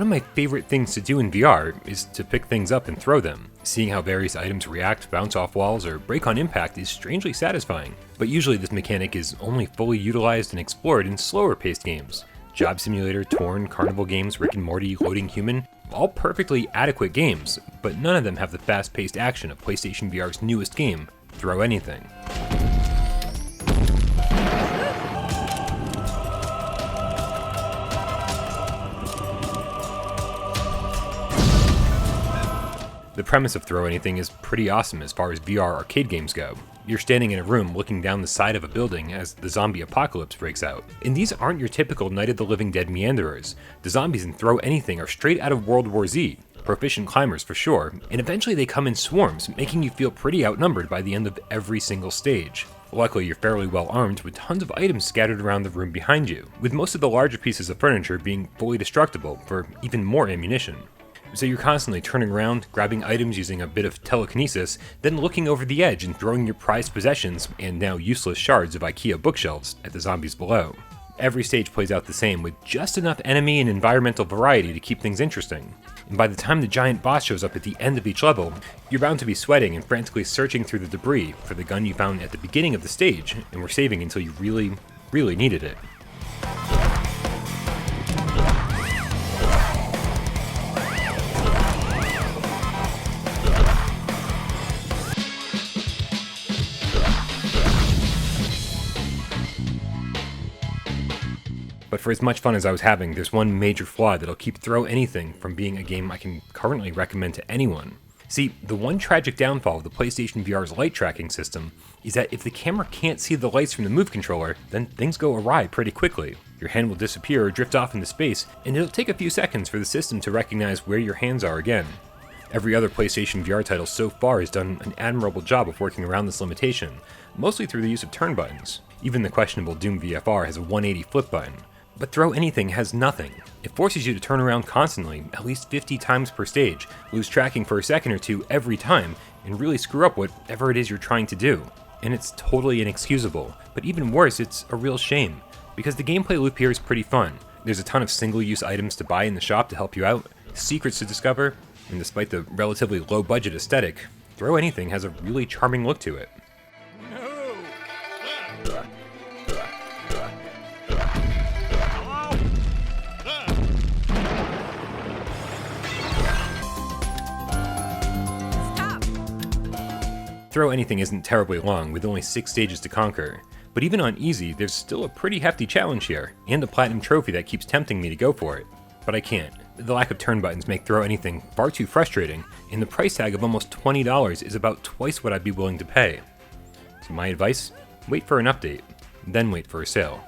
One of my favorite things to do in VR is to pick things up and throw them. Seeing how various items react, bounce off walls, or break on impact is strangely satisfying, but usually this mechanic is only fully utilized and explored in slower paced games. Job Simulator, Torn, Carnival Games, Rick and Morty, Loading Human, all perfectly adequate games, but none of them have the fast-paced action of PlayStation VR's newest game, Throw Anything. The premise of Throw Anything is pretty awesome as far as VR arcade games go. You're standing in a room looking down the side of a building as the zombie apocalypse breaks out. And these aren't your typical Night of the Living Dead meanderers. The zombies in Throw Anything are straight out of World War Z, proficient climbers for sure, and eventually they come in swarms, making you feel pretty outnumbered by the end of every single stage. Luckily, you're fairly well armed with tons of items scattered around the room behind you, with most of the larger pieces of furniture being fully destructible for even more ammunition. So you're constantly turning around, grabbing items using a bit of telekinesis, then looking over the edge and throwing your prized possessions, and now useless shards of IKEA bookshelves, at the zombies below. Every stage plays out the same, with just enough enemy and environmental variety to keep things interesting. And by the time the giant boss shows up at the end of each level, you're bound to be sweating and frantically searching through the debris for the gun you found at the beginning of the stage, and were saving until you really needed it. But for as much fun as I was having, there's one major flaw that'll keep Throw Anything from being a game I can currently recommend to anyone. See, the one tragic downfall of the PlayStation VR's light tracking system is that if the camera can't see the lights from the Move controller, then things go awry pretty quickly. Your hand will disappear or drift off into space, and it'll take a few seconds for the system to recognize where your hands are again. Every other PlayStation VR title so far has done an admirable job of working around this limitation, mostly through the use of turn buttons. Even the questionable Doom VFR has a 180 flip button. But Throw Anything has nothing. It forces you to turn around constantly, at least 50 times per stage, lose tracking for a second or two every time, and really screw up whatever it is you're trying to do. And it's totally inexcusable. But even worse, it's a real shame, because the gameplay loop here is pretty fun. There's a ton of single-use items to buy in the shop to help you out, secrets to discover, and despite the relatively low-budget aesthetic, Throw Anything has a really charming look to it. Throw Anything isn't terribly long, with only 6 stages to conquer, but even on easy, there's still a pretty hefty challenge here, and a platinum trophy that keeps tempting me to go for it. But I can't. The lack of turn buttons make Throw Anything far too frustrating, and the price tag of almost $20 is about twice what I'd be willing to pay. So my advice? Wait for an update, then wait for a sale.